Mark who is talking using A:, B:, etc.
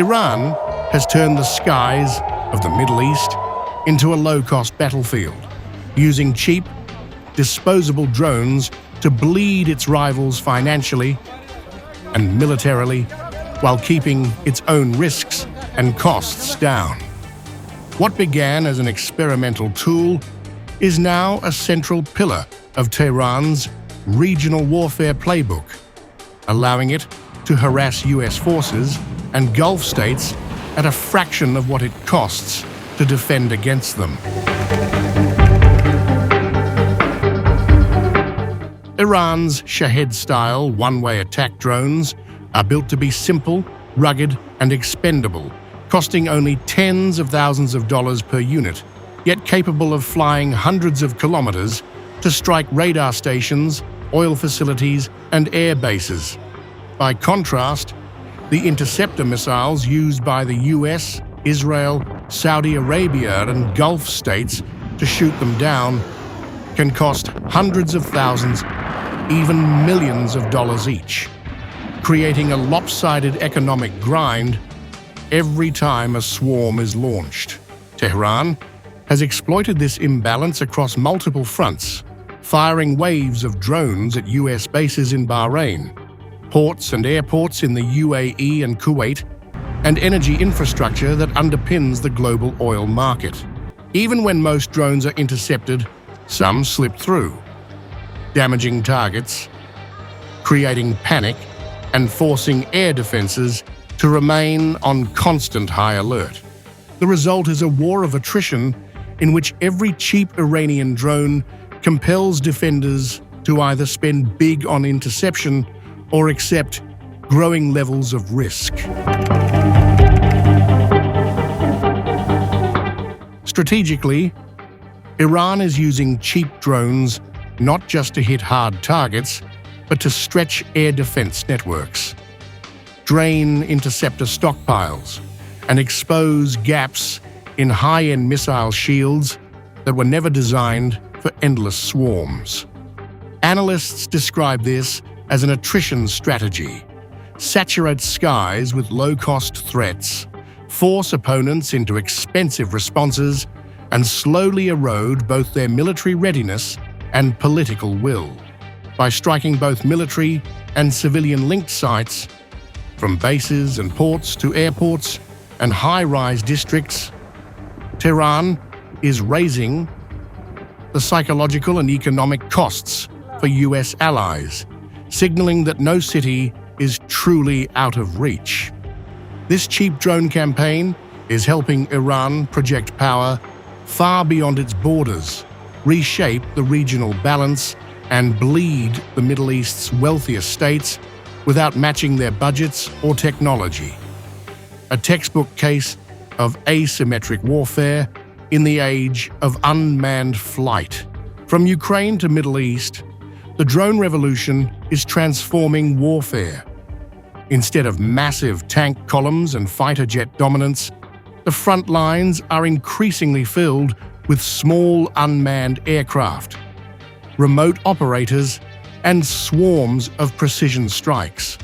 A: Iran has turned the skies of the Middle East into a low-cost battlefield, using cheap, disposable drones to bleed its rivals financially and militarily while keeping its own risks and costs down. What began as an experimental tool is now a central pillar of Tehran's regional warfare playbook, allowing it to harass US forces and Gulf states at a fraction of what it costs to defend against them. Iran's Shahed-style one-way attack drones are built to be simple, rugged, and expendable, costing only tens of thousands of dollars per unit, yet capable of flying hundreds of kilometers to strike radar stations, oil facilities, and air bases. By contrast, the interceptor missiles used by the US, Israel, Saudi Arabia, and Gulf states to shoot them down can cost hundreds of thousands, even millions of dollars each, creating a lopsided economic grind every time a swarm is launched. Tehran has exploited this imbalance across multiple fronts, firing waves of drones at US bases in Bahrain, ports and airports in the UAE and Kuwait, and energy infrastructure that underpins the global oil market. Even when most drones are intercepted, some slip through, damaging targets, creating panic, and forcing air defenses to remain on constant high alert. The result is a war of attrition in which every cheap Iranian drone compels defenders to either spend big on interception or accept growing levels of risk. Strategically, Iran is using cheap drones not just to hit hard targets, but to stretch air defense networks, drain interceptor stockpiles, and expose gaps in high-end missile shields that were never designed for endless swarms. Analysts describe this as an attrition strategy: saturate skies with low-cost threats, force opponents into expensive responses, and slowly erode both their military readiness and political will. By striking both military and civilian-linked sites, from bases and ports to airports and high-rise districts, Tehran is raising the psychological and economic costs for US allies, signaling that no city is truly out of reach. This cheap drone campaign is helping Iran project power far beyond its borders, reshape the regional balance, and bleed the Middle East's wealthiest states without matching their budgets or technology. A textbook case of asymmetric warfare in the age of unmanned flight. From Ukraine to Middle East, the drone revolution is transforming warfare. Instead of massive tank columns and fighter jet dominance, the front lines are increasingly filled with small unmanned aircraft, remote operators, and swarms of precision strikes.